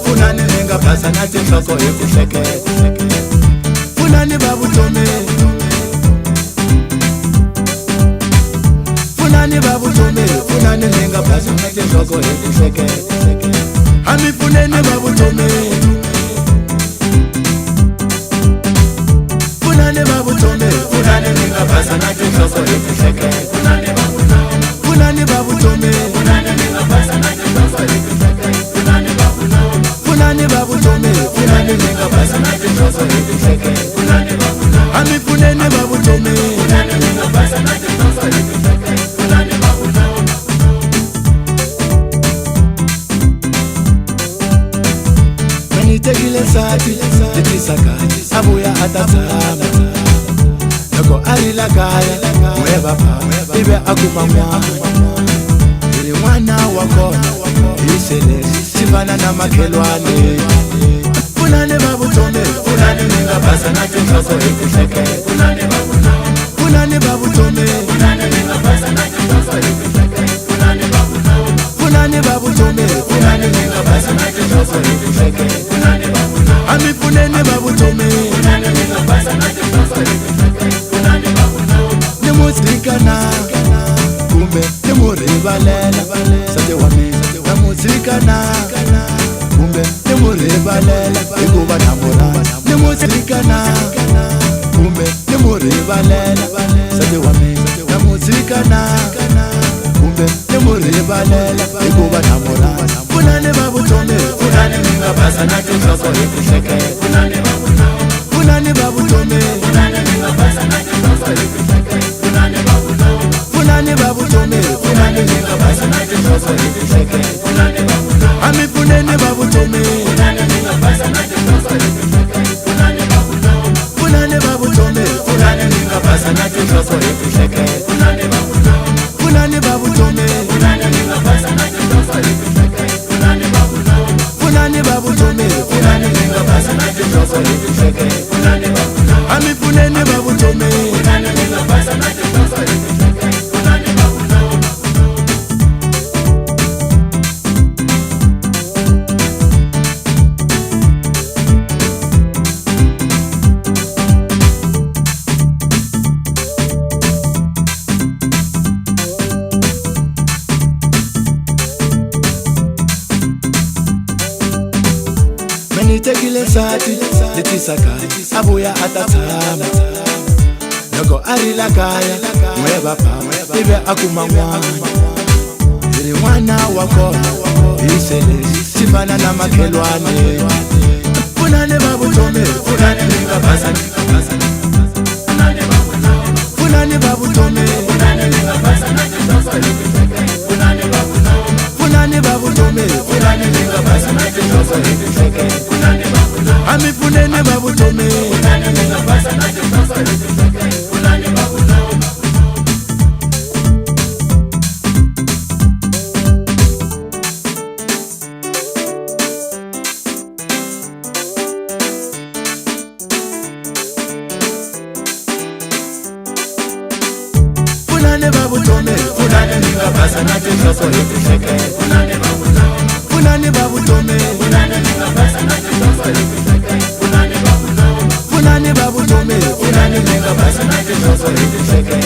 Pfunani ningapasa nathi inhloko ekuhleke Pfunani babuthome Pfunani babuthome Pfunani ningapasa nathi inhloko ekuhleke Hami Pfunani babuthome Pfunani babuthome Pfunani ningapasa nathi inhloko ekuhleke Pfunani babuthome Pfunani ningapasa nathi inhloko ekuhleke Pfunani babuthome Pfunani ningapasa nathi inhloko ekuhleke Hami Pfunani babuthome Pfunani ningapasa nathi inhloko ekuhleke Manitekile sathi litisakati abuya atatsama Loko arila kaya weba pa ibe akuma mwana wakona Pensele sifana na makhelwane Pfunani babuthome Pfunani ningapasa nathi inhloko ekuhleke Pfunani babuthome Pfunani ningapasa nathi inhloko ekuhleke Pfunani babuthome Pfunani ningapasa nathi inhloko ekuhleke Hami Pfunani babuthome Pfunani ningapasa nathi inhloko ekuhleke Nimusikana kumbe nimurivalela sate wami namusikana kumbe nimurivalela hikuva namurana nimusikana kumbe nimurivalela sate wami namusikana kumbe nimurivalela hikuva namurana Pfunani babuthome Pfunani ningapasa nathi inhloko ekuhleke Pfunani babuthome Pfunani ningapasa nathi inhloko ekuhleke Pfunani babuthome Pfunani ningapasa nathi inhloko ekuhleke Hami Pfunani babuthome Pfunani ningapasa nathi inhloko ekuhleke Pfunani babuthome Pfunani ningapasa nathi inhloko ekuhleke Pfunani babuthome Pfunani ningapasa nathi inhloko ekuhleke Pfunani babuthome Pfunani ningapasa nathi inhloko ekuhleke Hami Pfunani babuthome Pfunani ningapasa nathi inhloko ekuhleke Manitekile sathi litisakati abuya atatsama Loko arila kaya weba pa ibe akuma mwana wakona Pensele sifana na makhelwane Pfunani babuthome Pfunani ningapasa Pfunani babuthome Pfunani ningapasa nathi inhloko ekuhleke Pfunani babuthome Pfunani ningapasa nathi inhloko ekuhleke Hami Pfunani babuthome Pfunani ningapasa nathi inhloko ekuhleke Pfunani babuthome Pfunani ningapasa nathi inhloko ekuhleke Pfunani babuthome Pfunani ningapasa nathi inhloko ekuhleke Pfunani babuthome Pfunani ningapasa nathi inhloko ekuhleke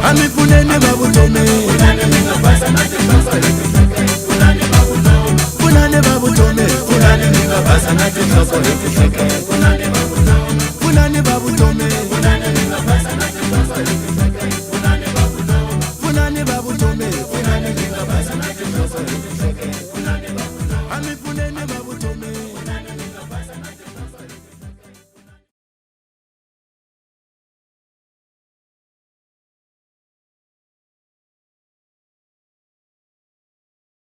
Hami Pfunani babuthome Pfunani ningapasa nathi inhloko ekuhleke Pfunani babuthome Pfunani ningapasa nathi inhloko ekuhleke Pfunani babuthome Pfunani ningapasa nathi inhloko ekuhleke Pfunani babuthome Pfunani ningapasa nathi inhloko ekuhleke Hami Pfunani babuthome Pfunani ningapasa nathi